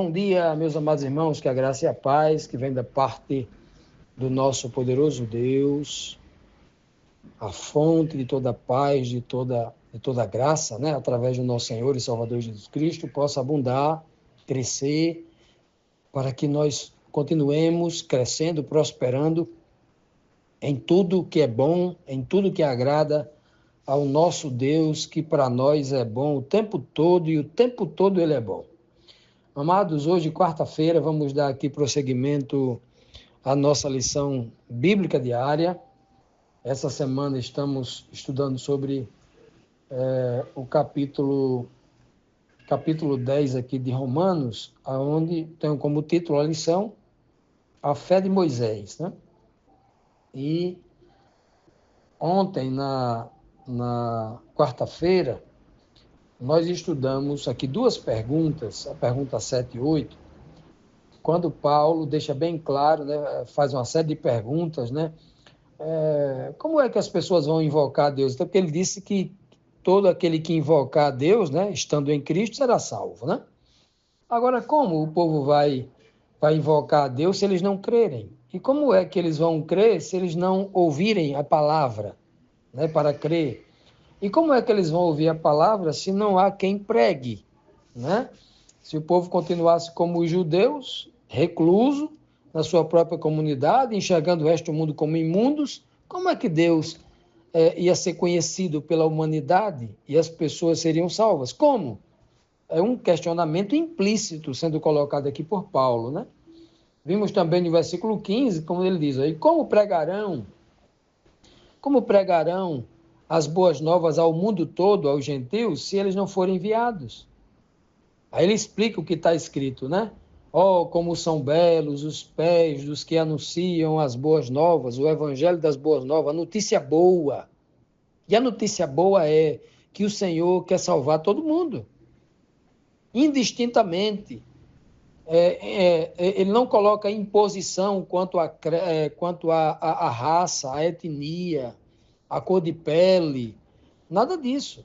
Bom dia, meus amados irmãos, que a graça e a paz que vem da parte do nosso poderoso Deus, a fonte de toda paz, de toda graça, né, através do nosso Senhor e Salvador Jesus Cristo, possa abundar, crescer, para que nós continuemos crescendo, prosperando em tudo que é bom, em tudo que agrada ao nosso Deus, que para nós é bom o tempo todo e o tempo todo Ele é bom. Amados, hoje, quarta-feira, vamos dar aqui prosseguimento à nossa lição bíblica diária. Essa semana estamos estudando sobre o capítulo 10 aqui de Romanos, onde tem como título a lição A Fé de Moisés, né? E ontem, na quarta-feira, nós estudamos aqui duas perguntas, a pergunta 7 e 8, quando Paulo deixa bem claro, né, faz uma série de perguntas, né? Como é que as pessoas vão invocar Deus? Então, porque ele disse que todo aquele que invocar Deus, né, estando em Cristo, será salvo, né? Agora, como o povo vai invocar Deus se eles não crerem? E como é que eles vão crer se eles não ouvirem a palavra, né, para crer? E como é que eles vão ouvir a palavra se não há quem pregue, né? Se o povo continuasse como os judeus, recluso na sua própria comunidade, enxergando o resto do mundo como imundos, como é que Deus ia ser conhecido pela humanidade e as pessoas seriam salvas? Como? É um questionamento implícito sendo colocado aqui por Paulo, né? Vimos também no versículo 15, como ele diz aí, como pregarão as boas novas ao mundo todo, aos gentios, se eles não forem enviados? Aí ele explica o que está escrito, né? Oh, como são belos os pés dos que anunciam as boas novas, o evangelho das boas novas, a notícia boa. E a notícia boa é que o Senhor quer salvar todo mundo, indistintamente. Ele não coloca imposição quanto à raça, à etnia, à cor de pele, nada disso.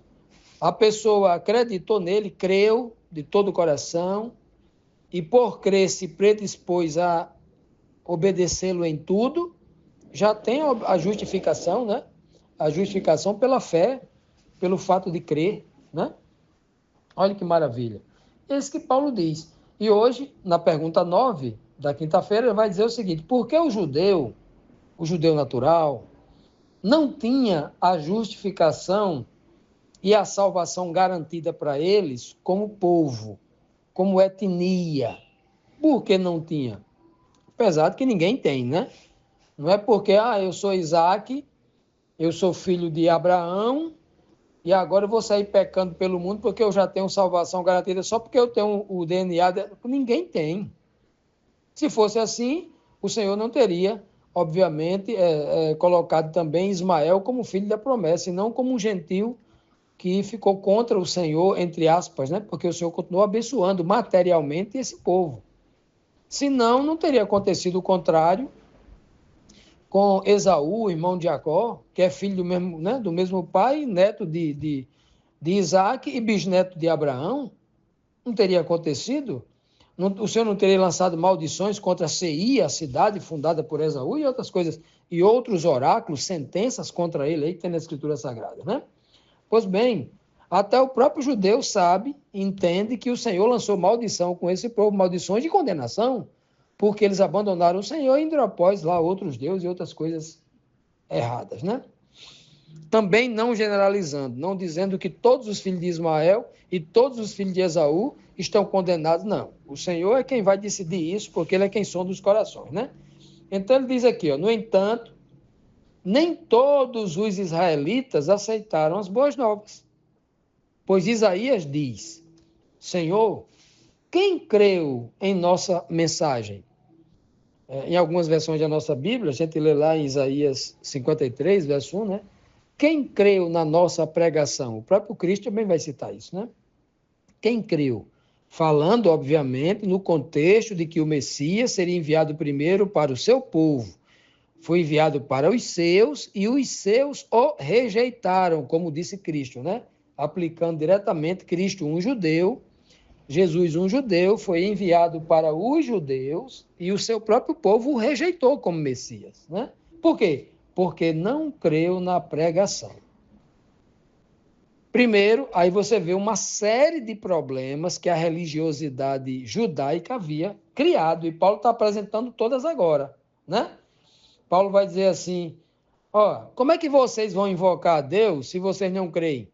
A pessoa acreditou nele, creu de todo o coração e por crer se predispôs a obedecê-lo em tudo, já tem a justificação, né? A justificação pela fé, pelo fato de crer, né? Olha que maravilha. É isso que Paulo diz. E hoje, na pergunta 9 da quinta-feira, ele vai dizer o seguinte: por que o judeu natural, não tinha a justificação e a salvação garantida para eles como povo, como etnia? Por que não tinha? Apesar de que ninguém tem, né? Não é porque, eu sou Isaac, eu sou filho de Abraão, e agora eu vou sair pecando pelo mundo porque eu já tenho salvação garantida só porque eu tenho o DNA. Ninguém tem. Se fosse assim, o Senhor não teria, obviamente, colocado também Ismael como filho da promessa, e não como um gentil que ficou contra o Senhor, entre aspas, né? Porque o Senhor continuou abençoando materialmente esse povo. Senão, não teria acontecido o contrário com Esaú, irmão de Jacó, que é filho do mesmo, né, do mesmo pai, neto de Isaac e bisneto de Abraão. Não teria acontecido? O Senhor não teria lançado maldições contra Seir, a cidade fundada por Esaú, e outras coisas, e outros oráculos, sentenças contra ele, aí que tem na Escritura Sagrada, né? Pois bem, até o próprio judeu sabe, entende que o Senhor lançou maldição com esse povo, maldições de condenação, porque eles abandonaram o Senhor e indo após lá outros deuses e outras coisas erradas, né? Também não generalizando, não dizendo que todos os filhos de Ismael e todos os filhos de Esaú estão condenados, não. O Senhor é quem vai decidir isso, porque ele é quem sonda os corações, né? Então ele diz aqui, no entanto, nem todos os israelitas aceitaram as boas novas. Pois Isaías diz: Senhor, quem creu em nossa mensagem? Em algumas versões da nossa Bíblia, a gente lê lá em Isaías 53, verso 1, né? Quem creu na nossa pregação? O próprio Cristo também vai citar isso, né? Quem creu? Falando, obviamente, no contexto de que o Messias seria enviado primeiro para o seu povo. Foi enviado para os seus e os seus o rejeitaram, como disse Cristo, né? Aplicando diretamente Cristo, um judeu, Jesus, um judeu, foi enviado para os judeus e o seu próprio povo o rejeitou como Messias, né? Por quê? Porque não creu na pregação. Primeiro, aí você vê uma série de problemas que a religiosidade judaica havia criado, e Paulo está apresentando todas agora, né? Paulo vai dizer assim, ó, como é que vocês vão invocar a Deus se vocês não creem?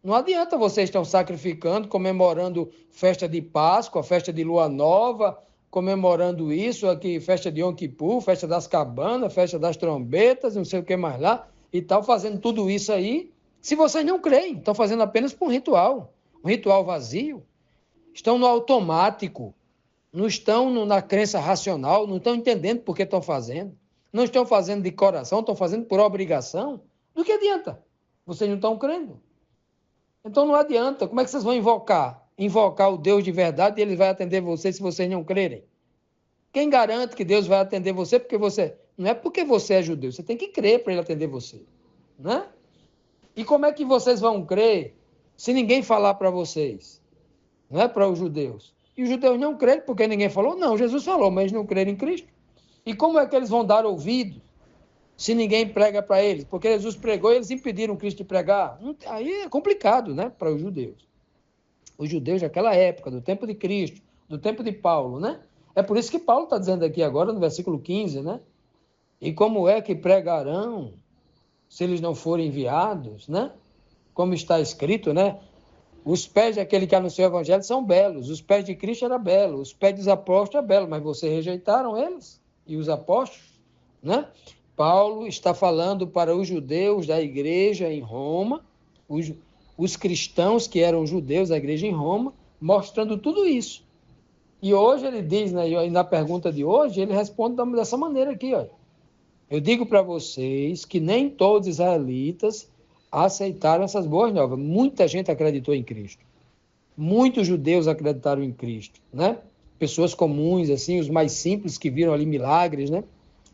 Não adianta vocês estão sacrificando, comemorando festa de Páscoa, festa de Lua Nova, comemorando isso aqui, festa de Yom Kippur, festa das cabanas, festa das trombetas, não sei o que mais lá, e tal, fazendo tudo isso aí, se vocês não creem, estão fazendo apenas por um ritual vazio, estão no automático, não estão na crença racional, não estão entendendo por que estão fazendo, não estão fazendo de coração, estão fazendo por obrigação, do que adianta? Vocês não estão crendo. Então não adianta. Como é que vocês vão invocar? Invocar o Deus de verdade e ele vai atender vocês se vocês não crerem. Quem garante que Deus vai atender você porque você... Não é porque você é judeu, você tem que crer para ele atender você. Né? E como é que vocês vão crer se ninguém falar para vocês? Não é para os judeus. E os judeus não creem porque ninguém falou? Não, Jesus falou, mas eles não creem em Cristo. E como é que eles vão dar ouvido se ninguém prega para eles? Porque Jesus pregou e eles impediram Cristo de pregar. Aí é complicado, né, para os judeus. Os judeus daquela época, do tempo de Cristo, do tempo de Paulo, né? É por isso que Paulo está dizendo aqui agora, no versículo 15, né? E como é que pregarão se eles não forem enviados, né? Como está escrito, né? Os pés daquele que anunciou o evangelho são belos, os pés de Cristo eram belos, os pés dos apóstolos eram belos, mas vocês rejeitaram eles e os apóstolos, né? Paulo está falando para os judeus da igreja em Roma, os cristãos que eram judeus da igreja em Roma, mostrando tudo isso. E hoje ele diz, né, na pergunta de hoje, ele responde dessa maneira aqui, ó. Eu digo para vocês que nem todos os israelitas aceitaram essas boas novas. Muita gente acreditou em Cristo. Muitos judeus acreditaram em Cristo, né? Pessoas comuns, assim, os mais simples que viram ali milagres, né?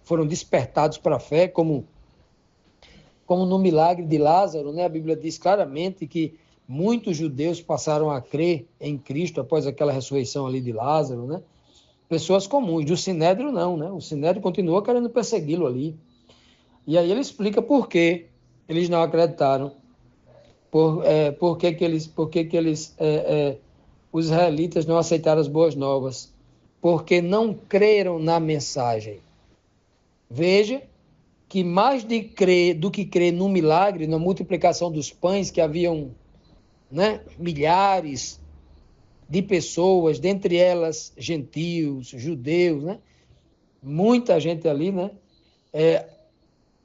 Foram despertados para a fé, como no milagre de Lázaro, né? A Bíblia diz claramente que muitos judeus passaram a crer em Cristo após aquela ressurreição ali de Lázaro, né? Pessoas comuns, do Sinédrio não, né? O Sinédrio continuou querendo persegui-lo ali. E aí ele explica por que eles não acreditaram, por que os israelitas não aceitaram as boas novas, porque não creram na mensagem. Veja que mais do que crer no milagre, na multiplicação dos pães, que haviam, né, milhares de pessoas, dentre elas gentios, judeus, né, muita gente ali, né,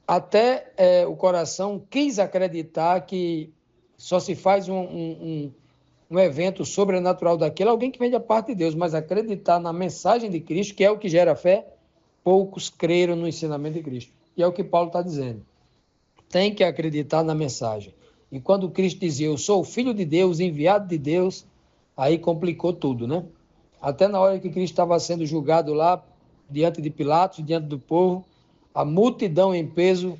até o coração quis acreditar que só se faz um evento sobrenatural daquele, alguém que vem da parte de Deus, mas acreditar na mensagem de Cristo, que é o que gera fé, poucos creram no ensinamento de Cristo. E é o que Paulo está dizendo. Tem que acreditar na mensagem. E quando Cristo dizia, eu sou o Filho de Deus, enviado de Deus, aí complicou tudo, né? Até na hora que Cristo estava sendo julgado lá, diante de Pilatos, diante do povo, a multidão em peso,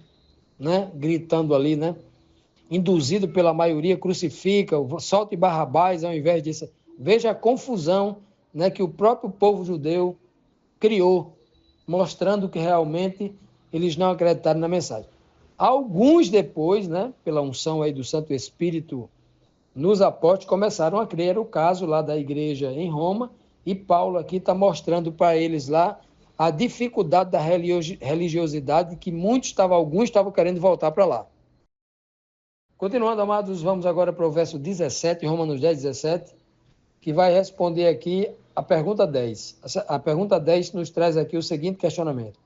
né? Gritando ali, né? Induzido pela maioria, crucifica, solte Barrabás ao invés disso. Veja a confusão, né, que o próprio povo judeu criou, mostrando que realmente eles não acreditaram na mensagem. Alguns depois, né, pela unção aí do Santo Espírito nos apóstolos, começaram a crer. Era o caso lá da igreja em Roma, e Paulo aqui está mostrando para eles lá a dificuldade da religiosidade, que alguns estavam querendo voltar para lá. Continuando, amados, vamos agora para o verso 17, Romanos 10, 17, que vai responder aqui a pergunta 10. A pergunta 10 nos traz aqui o seguinte questionamento.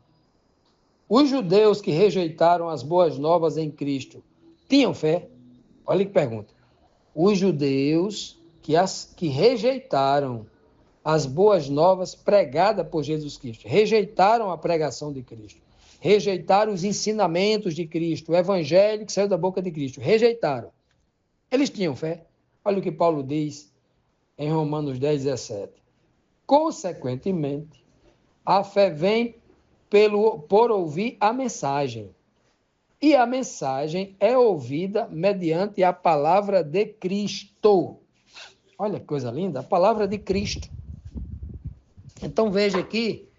Os judeus que rejeitaram as boas novas em Cristo tinham fé? Olha que pergunta. Os judeus que rejeitaram as boas novas pregadas por Jesus Cristo, rejeitaram a pregação de Cristo, rejeitaram os ensinamentos de Cristo, o evangelho que saiu da boca de Cristo, rejeitaram. Eles tinham fé? Olha o que Paulo diz em Romanos 10, 17. Consequentemente, a fé vem por ouvir a mensagem. E a mensagem é ouvida mediante a palavra de Cristo. Olha que coisa linda, a palavra de Cristo. Então veja aqui,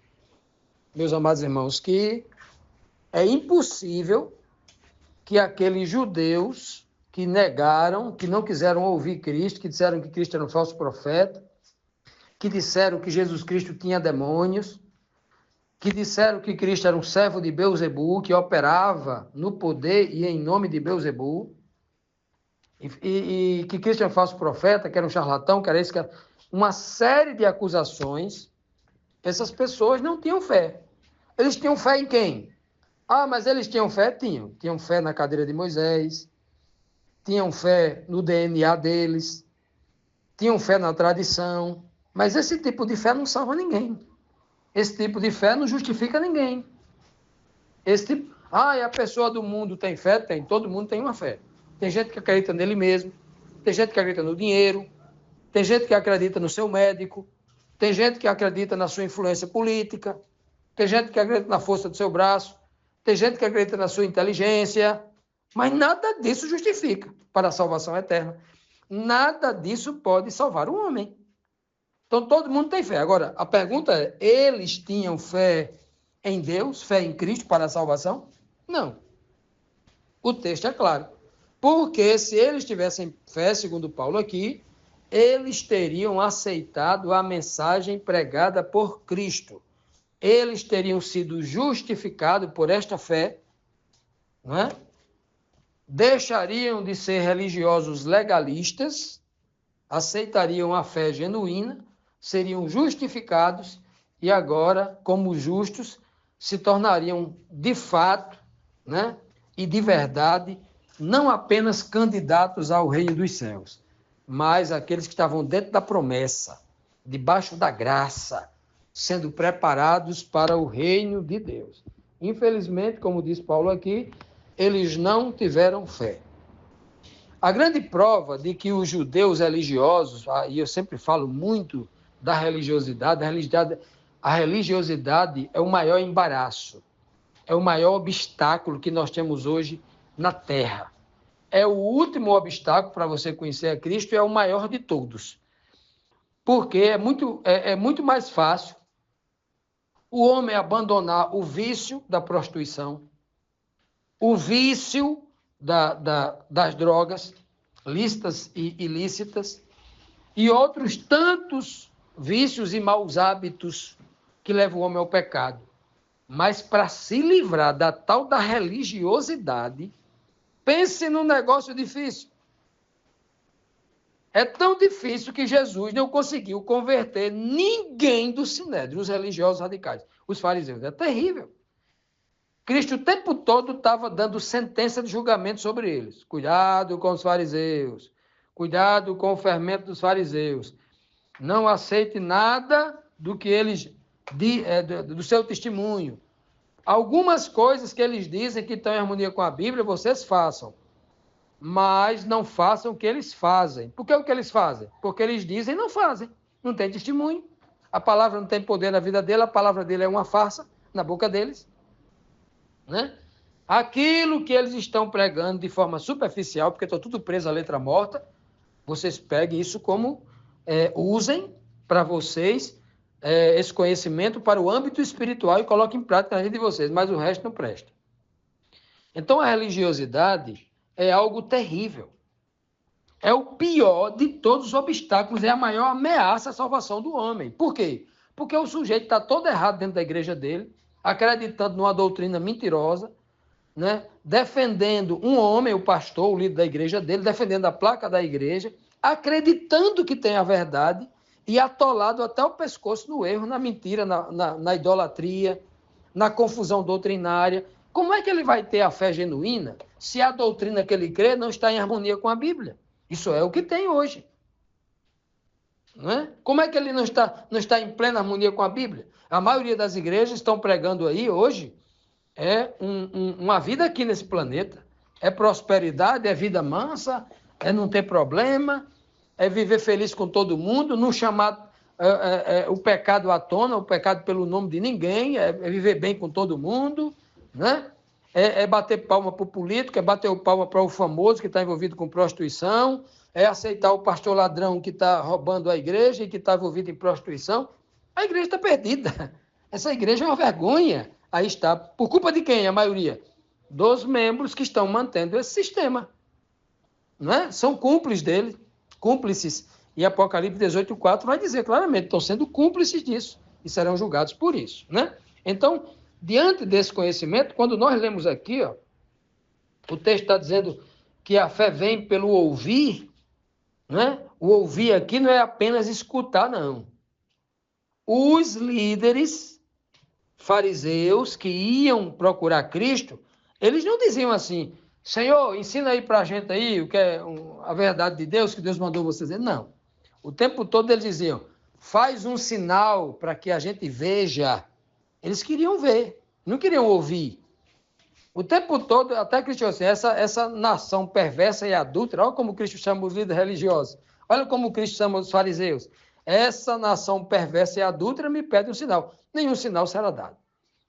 meus amados irmãos, que é impossível que aqueles judeus que negaram, que não quiseram ouvir Cristo, que disseram que Cristo era um falso profeta, que disseram que Jesus Cristo tinha demônios, que disseram que Cristo era um servo de Beelzebul, que operava no poder e em nome de Beelzebul, e que Cristo era um falso profeta, que era um charlatão, que era isso, que era uma série de acusações. Essas pessoas não tinham fé. Eles tinham fé em quem? Ah, mas eles tinham fé? Tinham. Tinham fé na cadeira de Moisés, tinham fé no DNA deles, tinham fé na tradição, mas esse tipo de fé não salva ninguém. Esse tipo de fé não justifica ninguém. A pessoa do mundo tem fé? Tem. Todo mundo tem uma fé. Tem gente que acredita nele mesmo, tem gente que acredita no dinheiro, tem gente que acredita no seu médico, tem gente que acredita na sua influência política, tem gente que acredita na força do seu braço, tem gente que acredita na sua inteligência, mas nada disso justifica para a salvação eterna. Nada disso pode salvar o homem. Então, todo mundo tem fé. Agora, a pergunta é, eles tinham fé em Deus, fé em Cristo para a salvação? Não. O texto é claro. Porque se eles tivessem fé, segundo Paulo aqui, eles teriam aceitado a mensagem pregada por Cristo. Eles teriam sido justificados por esta fé, não é? Deixariam de ser religiosos legalistas, aceitariam a fé genuína, seriam justificados e agora, como justos, se tornariam de fato, né, e de verdade, não apenas candidatos ao reino dos céus, mas aqueles que estavam dentro da promessa, debaixo da graça, sendo preparados para o reino de Deus. Infelizmente, como diz Paulo aqui, eles não tiveram fé. A grande prova de que os judeus religiosos, e eu sempre falo muito da religiosidade, a religiosidade é o maior embaraço, é o maior obstáculo que nós temos hoje na Terra. É o último obstáculo para você conhecer a Cristo e é o maior de todos. Porque é muito mais fácil o homem abandonar o vício da prostituição, o vício das drogas, lícitas e ilícitas, e outros tantos vícios e maus hábitos que levam o homem ao pecado. Mas para se livrar da tal da religiosidade, pense num negócio difícil. É tão difícil que Jesus não conseguiu converter ninguém do Sinédrio, os religiosos radicais, os fariseus. É terrível. Cristo o tempo todo estava dando sentença de julgamento sobre eles. Cuidado com os fariseus. Cuidado com o fermento dos fariseus. Não aceite nada do que eles do seu testemunho. Algumas coisas que eles dizem que estão em harmonia com a Bíblia, vocês façam. Mas não façam o que eles fazem. Por que o que eles fazem? Porque eles dizem e não fazem. Não tem testemunho. A palavra não tem poder na vida dele, a palavra dele é uma farsa na boca deles. Né? Aquilo que eles estão pregando de forma superficial, porque está tudo preso à letra morta, vocês peguem isso como usem para vocês esse conhecimento para o âmbito espiritual e coloquem em prática na vida de vocês, mas o resto não presta. Então a religiosidade é algo terrível. É o pior de todos os obstáculos, é a maior ameaça à salvação do homem. Por quê? Porque o sujeito está todo errado dentro da igreja dele, acreditando numa doutrina mentirosa, né? Defendendo um homem, o pastor, o líder da igreja dele, defendendo a placa da igreja, acreditando que tem a verdade e atolado até o pescoço no erro, na mentira, na idolatria, na confusão doutrinária. Como é que ele vai ter a fé genuína se a doutrina que ele crê não está em harmonia com a Bíblia? Isso é o que tem hoje. Não é? Como é que ele não está em plena harmonia com a Bíblia? A maioria das igrejas estão pregando aí hoje uma vida aqui nesse planeta. É prosperidade, é vida mansa, é não ter problema, é viver feliz com todo mundo, não chamar o pecado à tona, o pecado pelo nome de ninguém, é viver bem com todo mundo, né? é bater palma para o político, é bater palma para o famoso que está envolvido com prostituição, é aceitar o pastor ladrão que está roubando a igreja e que está envolvido em prostituição. A igreja está perdida. Essa igreja é uma vergonha. Aí está. Por culpa de quem, a maioria? Dos membros que estão mantendo esse sistema. Não é? São cúmplices dele, cúmplices. E Apocalipse 18:4 vai dizer claramente, estão sendo cúmplices disso e serão julgados por isso. Né? Então, diante desse conhecimento, quando nós lemos aqui, ó, o texto está dizendo que a fé vem pelo ouvir, né? O ouvir aqui não é apenas escutar, não. Os líderes fariseus que iam procurar Cristo, eles não diziam assim, Senhor, ensina aí para a gente aí o que é a verdade de Deus, que Deus mandou você dizer. Não. O tempo todo eles diziam, faz um sinal para que a gente veja. Eles queriam ver, não queriam ouvir. O tempo todo, até Cristo assim, essa nação perversa e adúltera, olha como Cristo chama os líderes religiosos, olha como Cristo chama os fariseus. Essa nação perversa e adúltera me pede um sinal. Nenhum sinal será dado.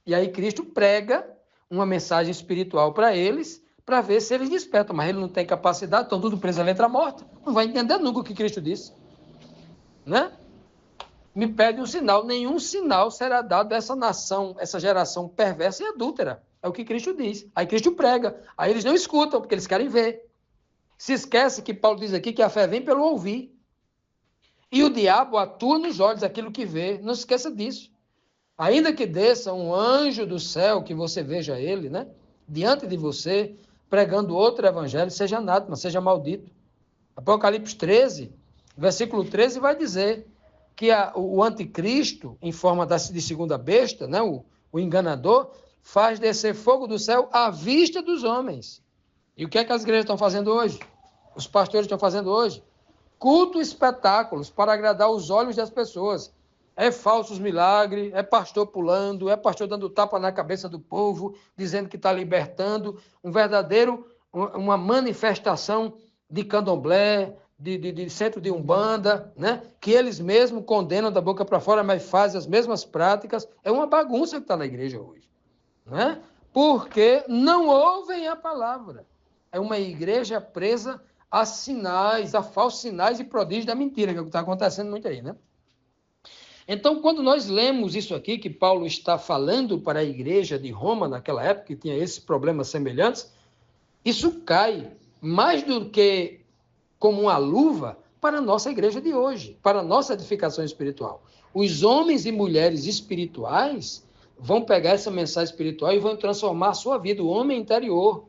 E aí Cristo prega uma mensagem espiritual para eles, para ver se eles despertam. Mas ele não tem capacidade, estão tudo presos à letra morta. Não vai entender nunca o que Cristo disse. Né? Me pede um sinal. Nenhum sinal será dado a essa nação, essa geração perversa e adúltera. É o que Cristo diz. Aí Cristo prega. Aí eles não escutam, porque eles querem ver. Se esquece que Paulo diz aqui que a fé vem pelo ouvir. E o diabo atua nos olhos, aquilo que vê. Não se esqueça disso. Ainda que desça um anjo do céu, que você veja ele, né? Diante de você, pregando outro evangelho, seja anátema, seja maldito. Apocalipse 13, versículo 13, vai dizer que o anticristo, em forma de segunda besta, né? O enganador, faz descer fogo do céu à vista dos homens. E o que é que as igrejas estão fazendo hoje? Os pastores estão fazendo hoje? Culto espetáculos para agradar os olhos das pessoas. É falsos milagres, é pastor pulando, é pastor dando tapa na cabeça do povo, dizendo que está libertando, uma manifestação de candomblé, de centro de umbanda, né? Que eles mesmos condenam da boca para fora, mas fazem as mesmas práticas. É uma bagunça que está na igreja hoje. Né? Porque não ouvem a palavra. É uma igreja presa a sinais, a falsos sinais e prodígios da mentira, que é o que está acontecendo muito aí, né? Então, quando nós lemos isso aqui, que Paulo está falando para a igreja de Roma, naquela época, que tinha esses problemas semelhantes, isso cai mais do que como uma luva para a nossa igreja de hoje, para a nossa edificação espiritual. Os homens e mulheres espirituais vão pegar essa mensagem espiritual e vão transformar a sua vida, o homem interior.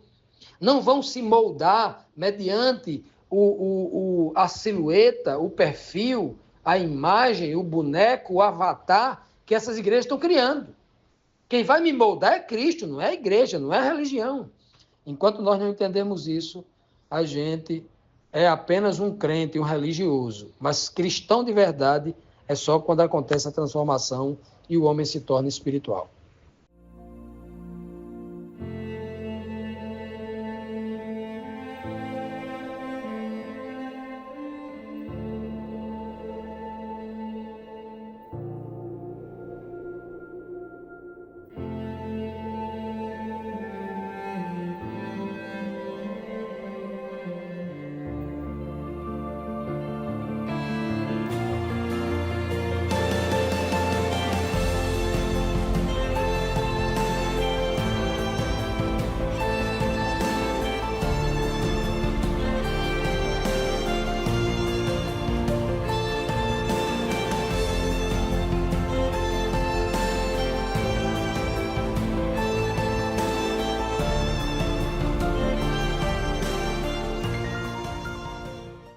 Não vão se moldar mediante a silhueta, o perfil, a imagem, o boneco, o avatar que essas igrejas estão criando. Quem vai me moldar é Cristo, não é a igreja, não é a religião. Enquanto nós não entendemos isso, a gente é apenas um crente, um religioso. Mas cristão de verdade é só quando acontece a transformação e o homem se torna espiritual.